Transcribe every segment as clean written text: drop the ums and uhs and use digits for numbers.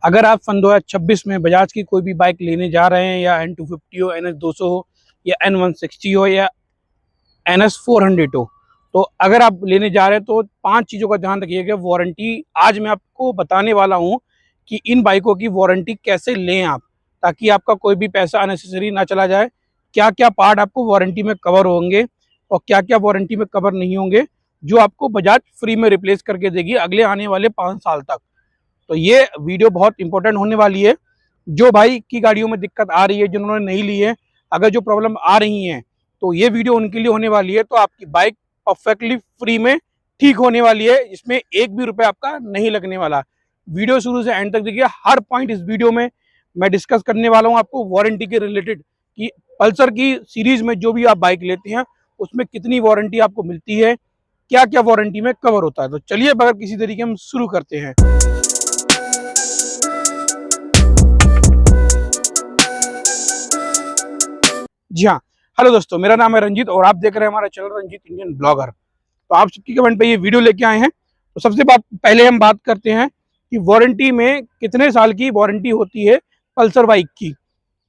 अगर आप सन 2026 में बजाज की कोई भी बाइक लेने जा रहे हैं, या N250 हो, NS200 हो, या N160 हो, या NS400 हो, तो अगर आप लेने जा रहे हैं तो 5 चीज़ों का ध्यान रखिएगा। वारंटी आज मैं आपको बताने वाला हूँ कि इन बाइकों की वारंटी कैसे लें आप, ताकि आपका कोई भी पैसा अननेसेसरी ना चला जाए। क्या क्या पार्ट आपको वारंटी में कवर होंगे और क्या क्या वारंटी में कवर नहीं होंगे, जो आपको बजाज फ्री में रिप्लेस करके देगी अगले आने वाले 5 साल तक। तो ये वीडियो बहुत इंपॉर्टेंट होने वाली है। जो भाई की गाड़ियों में दिक्कत आ रही है, जिन्होंने नहीं ली है, अगर जो प्रॉब्लम आ रही है, तो ये वीडियो उनके लिए होने वाली है। तो आपकी बाइक परफेक्टली फ्री में ठीक होने वाली है, इसमें एक भी रुपये आपका नहीं लगने वाला। वीडियो शुरू से एंड तक देखिए, हर पॉइंट इस वीडियो में मैं डिस्कस करने वाला हूँ आपको वारंटी के रिलेटेड, कि पल्सर की सीरीज में जो भी आप बाइक लेते हैं उसमें कितनी वारंटी आपको मिलती है, क्या क्या वारंटी में कवर होता है। तो चलिए बगैर किसी तरीके हम शुरू करते हैं। जी हाँ, हेलो दोस्तों, मेरा नाम है रंजीत और आप देख रहे हैं हमारा चैनल रंजीत इंडियन ब्लॉगर। तो आप सबकी कमेंट पे ये वीडियो लेके आए हैं। तो सबसे पहले हम बात करते हैं कि वारंटी में कितने साल की वारंटी होती है पल्सर बाइक की।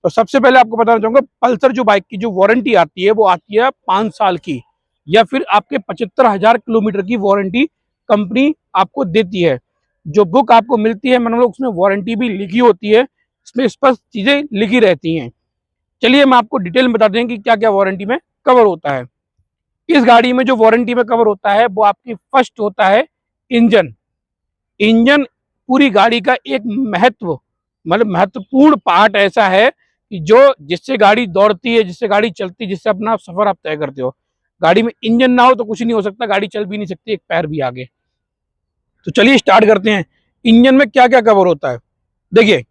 तो सबसे पहले आपको बताना चाहूंगा, पल्सर जो बाइक की जो वारंटी आती है वो आती है 5 साल की, या फिर आपके 75,000 किलोमीटर की वारंटी कंपनी आपको देती है। जो बुक आपको मिलती है, मतलब उसमें वारंटी भी लिखी होती है, इसमें स्पष्ट चीजें लिखी रहती हैं। चलिए मैं आपको डिटेल में बताते हैं कि क्या क्या वारंटी में कवर होता है। इस गाड़ी में जो वारंटी में कवर होता है वो आपकी फर्स्ट होता है इंजन। इंजन पूरी गाड़ी का एक महत्वपूर्ण पार्ट ऐसा है कि जो जिससे गाड़ी दौड़ती है, जिससे गाड़ी चलती है, जिससे अपना सफर आप तय करते हो। गाड़ी में इंजन ना हो तो कुछ नहीं हो सकता, गाड़ी चल भी नहीं सकती एक पैर भी आगे। तो चलिए स्टार्ट करते हैं। इंजन में क्या क्या कवर होता है। देखिए,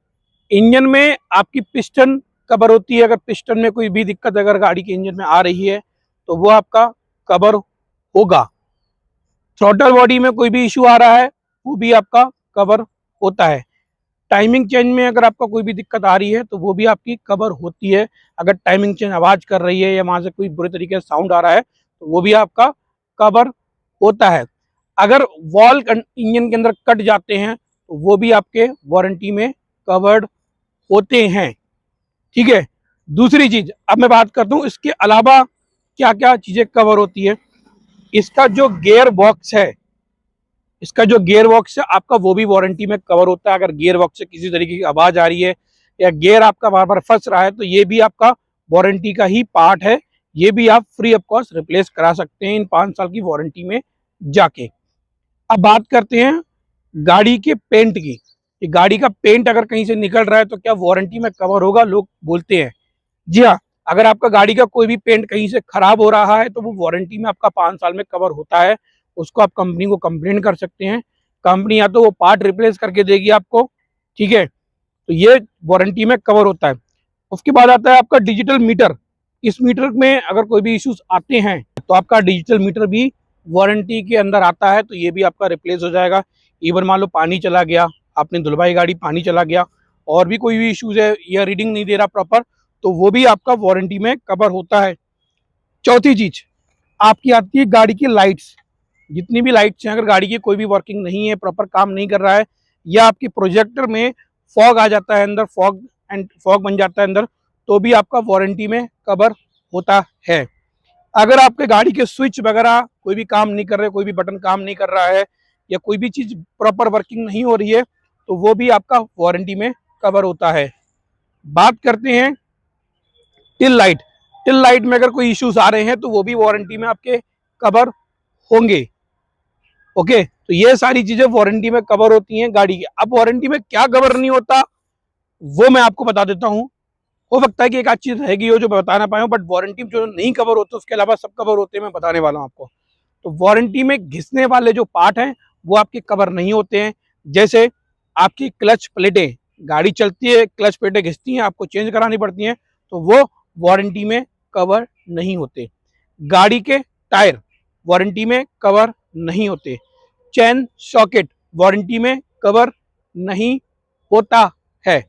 इंजन में आपकी पिस्टन कवर होती है। अगर पिस्टन में कोई भी दिक्कत अगर गाड़ी के इंजन में आ रही है तो वो आपका कवर होगा। थ्रॉटल बॉडी में कोई भी इशू आ रहा है वो भी आपका कवर होता है। टाइमिंग चेंज में अगर आपका कोई भी दिक्कत आ रही है तो वो भी आपकी कवर होती है। अगर टाइमिंग चेंज आवाज़ कर रही है या वहाँ से कोई बुरे तरीके से साउंड आ रहा है तो वो भी आपका कवर होता है। अगर वॉल इंजन के अंदर कट जाते हैं तो वो भी आपके वारंटी में कवर्ड होते हैं। ठीक है। दूसरी चीज अब मैं बात करता हूँ, इसके अलावा क्या क्या चीजें कवर होती है। इसका जो गियर बॉक्स है, इसका जो गियर बॉक्स है आपका, वो भी वारंटी में कवर होता है। अगर गियर बॉक्स से किसी तरीके की आवाज आ रही है या गियर आपका बार बार फंस रहा है तो ये भी आपका वारंटी का ही पार्ट है। ये भी आप फ्री ऑफ कॉस्ट रिप्लेस करा सकते हैं इन 5 साल की वारंटी में जाके। अब बात करते हैं गाड़ी के पेंट की, कि गाड़ी का पेंट अगर कहीं से निकल रहा है तो क्या वारंटी में कवर होगा, लोग बोलते हैं। जी हाँ, अगर आपका गाड़ी का कोई भी पेंट कहीं से खराब हो रहा है तो वो वारंटी में आपका 5 साल में कवर होता है। उसको आप कंपनी को कंप्लेन कर सकते हैं, कंपनी या तो वो पार्ट रिप्लेस करके देगी आपको। ठीक है, तो ये वारंटी में कवर होता है। उसके बाद आता है आपका डिजिटल मीटर। इस मीटर में अगर कोई भी इश्यूज आते हैं तो आपका डिजिटल मीटर भी वारंटी के अंदर आता है, तो ये भी आपका रिप्लेस हो जाएगा। इवन मान लो पानी चला गया, आपने धुलवाई गाड़ी, पानी चला गया और भी कोई भी इश्यूज है या रीडिंग नहीं दे रहा प्रॉपर, तो वो भी आपका वारंटी में कवर होता है। चौथी चीज आपकी आती है गाड़ी की लाइट्स। जितनी भी लाइट्स हैं, अगर गाड़ी की कोई भी वर्किंग नहीं है, प्रॉपर काम नहीं कर रहा है, या आपकी प्रोजेक्टर में फॉग आ जाता है अंदर, फॉग बन जाता है अंदर, तो भी आपका वारंटी में कवर होता है। अगर आपके गाड़ी के स्विच वगैरह कोई भी काम नहीं कर रहे, कोई भी बटन काम नहीं कर रहा है, या कोई भी चीज प्रॉपर वर्किंग नहीं हो रही है, तो वो भी आपका वारंटी में कवर होता है। बात करते हैं टिल लाइट। टिल लाइट में अगर कोई इश्यूज आ रहे हैं तो वो भी वारंटी में आपके कवर होंगे। ओके, तो ये सारी चीजें वारंटी में कवर होती हैं गाड़ी की। अब वारंटी में क्या कवर नहीं होता वो मैं आपको बता देता हूँ। हो सकता है कि एक आध चीज रहेगी हो जो मैं बता ना पाया हूँ, बट वारंटी में जो नहीं कवर होते उसके अलावा सब कवर होते हैं, मैं बताने वाला हूँ आपको। तो वारंटी में घिसने वाले जो पार्ट हैं वो आपके कवर नहीं होते हैं। जैसे आपकी क्लच प्लेटें, गाड़ी चलती है, क्लच प्लेटें घिसती हैं, आपको चेंज करानी पड़ती हैं, तो वो वारंटी में कवर नहीं होते। गाड़ी के टायर वारंटी में कवर नहीं होते। चैन सॉकेट वारंटी में कवर नहीं होता है।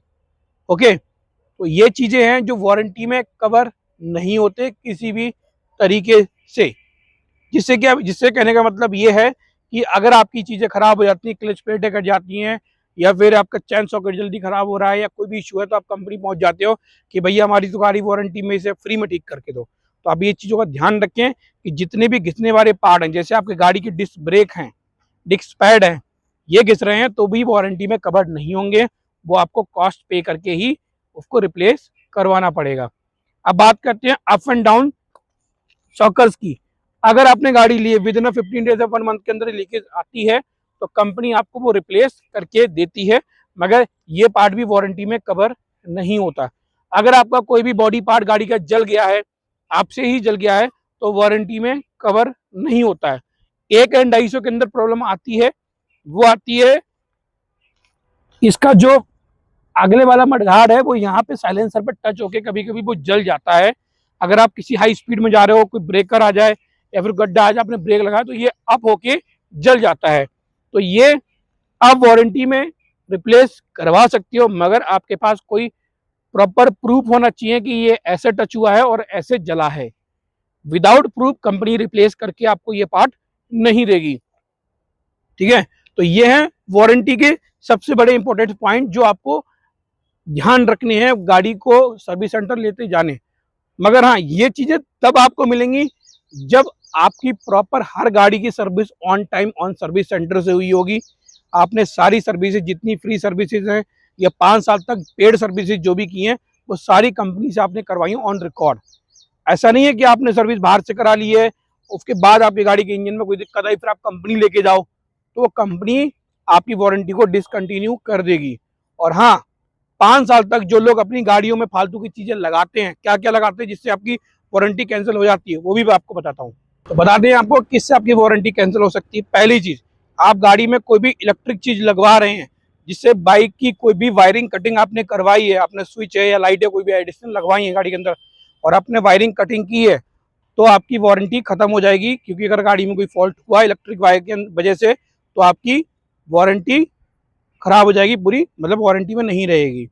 ओके, तो ये चीजें हैं जो वारंटी में कवर नहीं होते किसी भी तरीके से। जिससे कहने का मतलब ये है कि अगर आपकी चीजें खराब हो जाती हैं, क्लच प्लेटें कट जाती हैं, या फिर आपका चैन सॉकेट जल्दी खराब हो रहा है या कोई भी इशू है, तो आप कंपनी पहुंच जाते हो कि भैया हमारी तो गाड़ी वारंटी में इसे फ्री में ठीक करके दो। तो आप ये चीज़ों का ध्यान रखें कि जितने भी घिसने वाले पार्ट हैं, जैसे आपकी गाड़ी की डिस्क ब्रेक हैं, डिस्क पैड हैं, ये घिस रहे हैं तो भी वारंटी में कवर्ड नहीं होंगे, वो आपको कॉस्ट पे करके ही उसको रिप्लेस करवाना पड़ेगा। अब बात करते हैं अप एंड डाउन शॉकर्स की। अगर आपने गाड़ी ली है विद इन 15 डेज या 1 मंथ के अंदर लीकेज आती है तो कंपनी आपको वो रिप्लेस करके देती है, मगर ये पार्ट भी वारंटी में कवर नहीं होता। अगर आपका कोई भी बॉडी पार्ट गाड़ी का जल गया है, आपसे ही जल गया है, तो वारंटी में कवर नहीं होता है। 1 एंड 250 के अंदर प्रॉब्लम आती है, वो आती है इसका जो अगले वाला मडगार्ड है वो यहाँ पे साइलेंसर पर टच होके कभी कभी वो जल जाता है। अगर आप किसी हाई स्पीड में जा रहे हो, कोई ब्रेकर आ जाए या फिर गड्ढा आ जाए, आपने ब्रेक लगाया तो ये अप होके जल जाता है। तो ये आप वारंटी में रिप्लेस करवा सकती हो, मगर आपके पास कोई प्रॉपर प्रूफ होना चाहिए कि ये ऐसे टच हुआ है और ऐसे जला है। विदाउट प्रूफ कंपनी रिप्लेस करके आपको ये पार्ट नहीं देगी। ठीक है, तो ये है वारंटी के सबसे बड़े इंपॉर्टेंट पॉइंट जो आपको ध्यान रखने हैं गाड़ी को सर्विस सेंटर लेते जाने। मगर हाँ, ये चीजें तब आपको मिलेंगी जब आपकी प्रॉपर हर गाड़ी की service on time on service centre से हुई होगी। आपने सारी सर्विसेज जितनी फ्री सर्विसेज हैं या 5 साल तक पेड सर्विसेज जो भी की हैं वो सारी कंपनी से आपने करवाई ऑन रिकॉर्ड। ऐसा नहीं है कि आपने सर्विस बाहर से करा ली है, उसके बाद आपकी गाड़ी के इंजन में कोई दिक्कत आई फिर आप कंपनी लेके जाओ, तो वो कंपनी आपकी वारंटी को डिसकंटिन्यू कर देगी। और हाँ, 5 साल तक जो लोग अपनी गाड़ियों में फालतू की चीजें लगाते हैं, क्या क्या लगाते हैं जिससे आपकी वारंटी कैंसिल हो जाती है, वो भी मैं आपको बताता हूँ। तो बता दें आपको किससे आपकी वारंटी कैंसिल हो सकती है। पहली चीज, आप गाड़ी में कोई भी इलेक्ट्रिक चीज लगवा रहे हैं, जिससे बाइक की कोई भी वायरिंग कटिंग आपने करवाई है, आपने स्विच है या लाइट है कोई भी एडिशनल लगवाई है गाड़ी के अंदर और आपने वायरिंग कटिंग की है, तो आपकी वारंटी खत्म हो जाएगी। क्योंकि अगर गाड़ी में कोई फॉल्ट हुआ इलेक्ट्रिक वायर की वजह से तो आपकी वारंटी खराब हो जाएगी पूरी, मतलब वारंटी में नहीं रहेगी।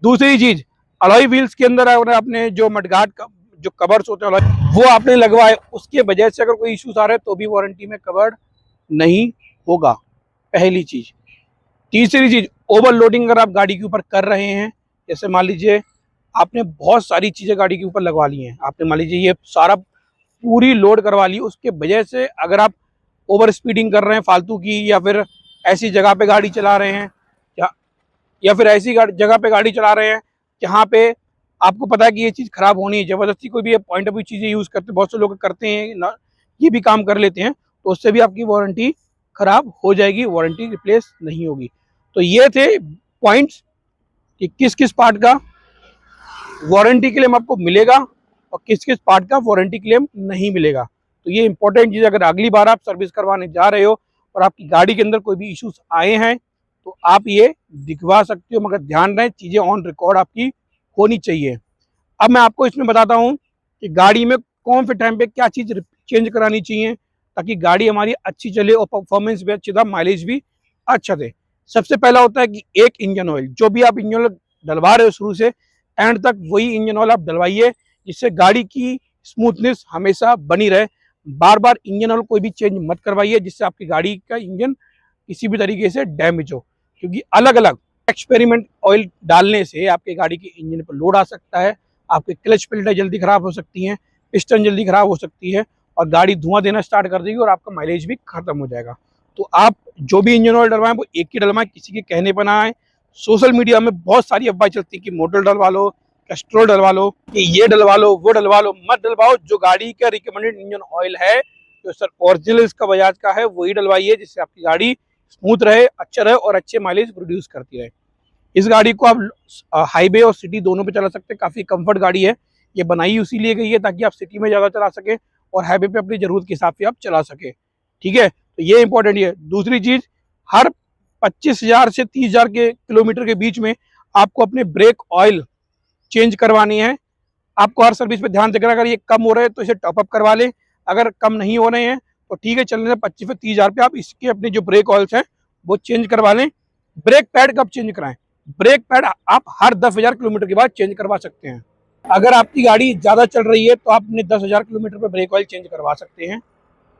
दूसरी चीज, अलॉय व्हील्स के अंदर अगर आपने जो मडगार्ड का जो कवर्स होते हैं वो आपने लगवाए, उसके वजह से अगर कोई इश्यूज आ रहे हैं तो भी वारंटी में कवर्ड नहीं होगा, पहली चीज। तीसरी चीज, ओवरलोडिंग अगर आप गाड़ी के ऊपर कर रहे हैं, जैसे मान लीजिए आपने बहुत सारी चीजें गाड़ी के ऊपर लगवा ली हैं, आपने मान लीजिए ये सारा पूरी लोड करवा ली, उसके वजह से अगर आप ओवर स्पीडिंग कर रहे हैं फालतू की, या फिर ऐसी जगह पे गाड़ी चला रहे हैं या फिर ऐसी जगह पे गाड़ी चला रहे हैं जहाँ पे आपको पता है कि ये चीज़ खराब होनी है, जबरदस्ती कोई भी पॉइंट ऑफ व्यू चीज़ें यूज़ करते हैं, बहुत से लोग करते हैं ना, ये भी काम कर लेते हैं, तो उससे भी आपकी वारंटी खराब हो जाएगी, वारंटी रिप्लेस नहीं होगी। तो ये थे पॉइंट्स कि किस किस पार्ट का वारंटी क्लेम आपको मिलेगा और किस किस पार्ट का वारंटी क्लेम नहीं मिलेगा। तो ये इंपॉर्टेंट चीज़, अगर अगली बार आप सर्विस करवाने जा रहे हो और आपकी गाड़ी के अंदर कोई भी इश्यूज आए हैं तो आप ये दिखवा सकते हो, मगर ध्यान रहे चीज़ें ऑन रिकॉर्ड आपकी होनी चाहिए। अब मैं आपको इसमें बताता हूँ कि गाड़ी में कौन से टाइम पे क्या चीज़ चेंज करानी चाहिए ताकि गाड़ी हमारी अच्छी चले और परफॉर्मेंस भी अच्छी था, माइलेज भी अच्छा दे। सबसे पहला होता है कि एक इंजन ऑयल, जो भी आप इंजन ऑयल डलवा रहे हो शुरू से एंड तक वही इंजन ऑयल आप डलवाइए, जिससे गाड़ी की स्मूथनेस हमेशा बनी रहे। बार बार इंजन ऑयल कोई भी चेंज मत करवाइए जिससे आपकी गाड़ी का इंजन किसी भी तरीके से डैमेज हो, क्योंकि अलग अलग एक्सपेरिमेंट ऑयल डालने से आपके गाड़ी के इंजन पर लोड आ सकता है, आपके क्लच प्लेटें जल्दी खराब हो सकती हैं, पिस्टन जल्दी खराब हो सकती है और गाड़ी धुआं देना स्टार्ट कर देगी और आपका माइलेज भी खत्म हो जाएगा। तो आप जो भी इंजन ऑयल डलवाएं वो एक ही डलवाएं, किसी के कहने पर ना आए। सोशल मीडिया में बहुत सारी अफवाहें चलती है कि मोटर डलवा लो, कैस्ट्रोल डलवा लो, कि ये डलवा लो वो डलवा लो, मत डलवाओ। जो गाड़ी का रिकमेंडेड इंजन ऑयल है, जो सर ओरिजिनल इसका बजाज का है, वही डलवाइए जिससे आपकी गाड़ी स्मूथ रहे, अच्छा रहे और अच्छे माइलेज प्रोड्यूस करती रहे। इस गाड़ी को आप हाईवे और सिटी दोनों पे चला सकते हैं, काफ़ी कंफर्ट गाड़ी है। ये बनाई उसी लिए गई है ताकि आप सिटी में ज़्यादा चला सके और हाईवे पे अपनी ज़रूरत के हिसाब से आप चला सके। ठीक है, तो ये इंपॉर्टेंट है। दूसरी चीज़, हर 25,000 से 30,000 के किलोमीटर के बीच में आपको अपने ब्रेक ऑयल चेंज करवानी है। आपको हर सर्विस पे ध्यान देकर, अगर ये कम हो रहे हैं तो इसे टॉपअप करवा लें, अगर कम नहीं हो रहे हैं तो ठीक है, चलने से 25 से 30,000 पे आप इसके अपने जो ब्रेक ऑयल्स हैं वो चेंज करवा लें। ब्रेक पैड कब चेंज कराएं? ब्रेक पैड आप हर 10,000 किलोमीटर के बाद चेंज करवा सकते हैं। अगर आपकी गाड़ी ज़्यादा चल रही है तो आप अपने 10,000 किलोमीटर पर ब्रेक ऑयल चेंज करवा सकते हैं।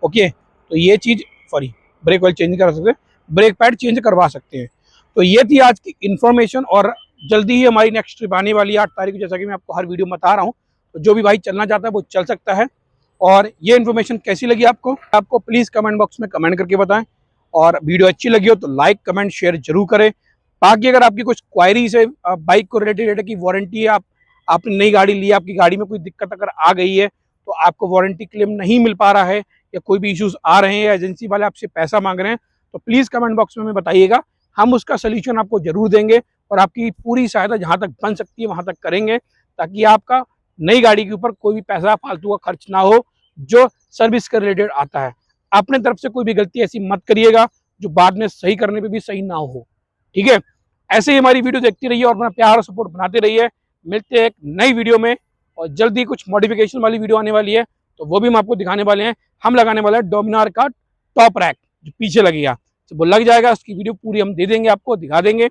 ओके, तो ये चीज़ ब्रेक ऑयल चेंज करा सकते हैं, ब्रेक पैड चेंज करवा सकते हैं। तो ये थी आज की इन्फॉर्मेशन, और जल्दी ही हमारी नेक्स्ट ट्रिप आने वाली है 8 तारीख को, जैसा कि मैं आपको हर वीडियो में बता रहा हूँ। तो जो भी भाई चलना चाहता है वो चल सकता है। और ये इन्फॉर्मेशन कैसी लगी आपको प्लीज़ कमेंट बॉक्स में कमेंट करके बताएं, और वीडियो अच्छी लगी हो तो लाइक कमेंट शेयर जरूर करें। बाकी अगर आपकी कुछ क्वायरीज है बाइक को रिलेटेड है कि वारंटी है, आपने नई गाड़ी ली है, आपकी गाड़ी में कोई दिक्कत अगर आ गई है तो आपको वारंटी क्लेम नहीं मिल पा रहा है, या कोई भी इश्यूज आ रहे हैं, या एजेंसी वाले आपसे पैसा मांग रहे हैं, तो प्लीज़ कमेंट बॉक्स में हमें बताइएगा। हम उसका सोल्यूशन आपको जरूर देंगे, और आपकी पूरी सहायता जहाँ तक बन सकती है वहाँ तक करेंगे, ताकि आपका नई गाड़ी के ऊपर कोई भी पैसा फालतू का खर्च ना हो जो सर्विस के रिलेटेड आता है। अपने तरफ से कोई भी गलती ऐसी मत करिएगा जो बाद में सही करने पे भी सही ना हो, ठीक है। ऐसे ही हमारी वीडियो देखती रहिए और अपना प्यार और सपोर्ट बनाते रहिए। मिलते हैं एक नई वीडियो में, और जल्दी कुछ मॉडिफिकेशन वाली वीडियो आने वाली है, तो वो भी हम आपको दिखाने वाले हैं। हम लगाने वाले हैं डोमिनार का टॉप रैक जो पीछे लगेगा, तो वो लग जाएगा, उसकी वीडियो पूरी हम दे देंगे, आपको दिखा देंगे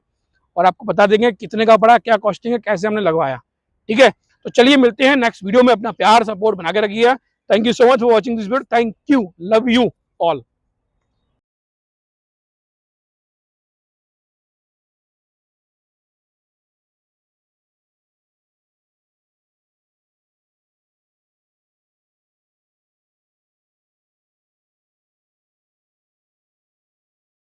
और आपको बता देंगे कितने का पड़ा, क्या कॉस्टिंग है, कैसे हमने लगवाया, ठीक है। तो चलिए मिलते हैं नेक्स्ट वीडियो में। अपना प्यार सपोर्ट बना के रखिए। Thank you so much for watching this video. Thank you, love you all.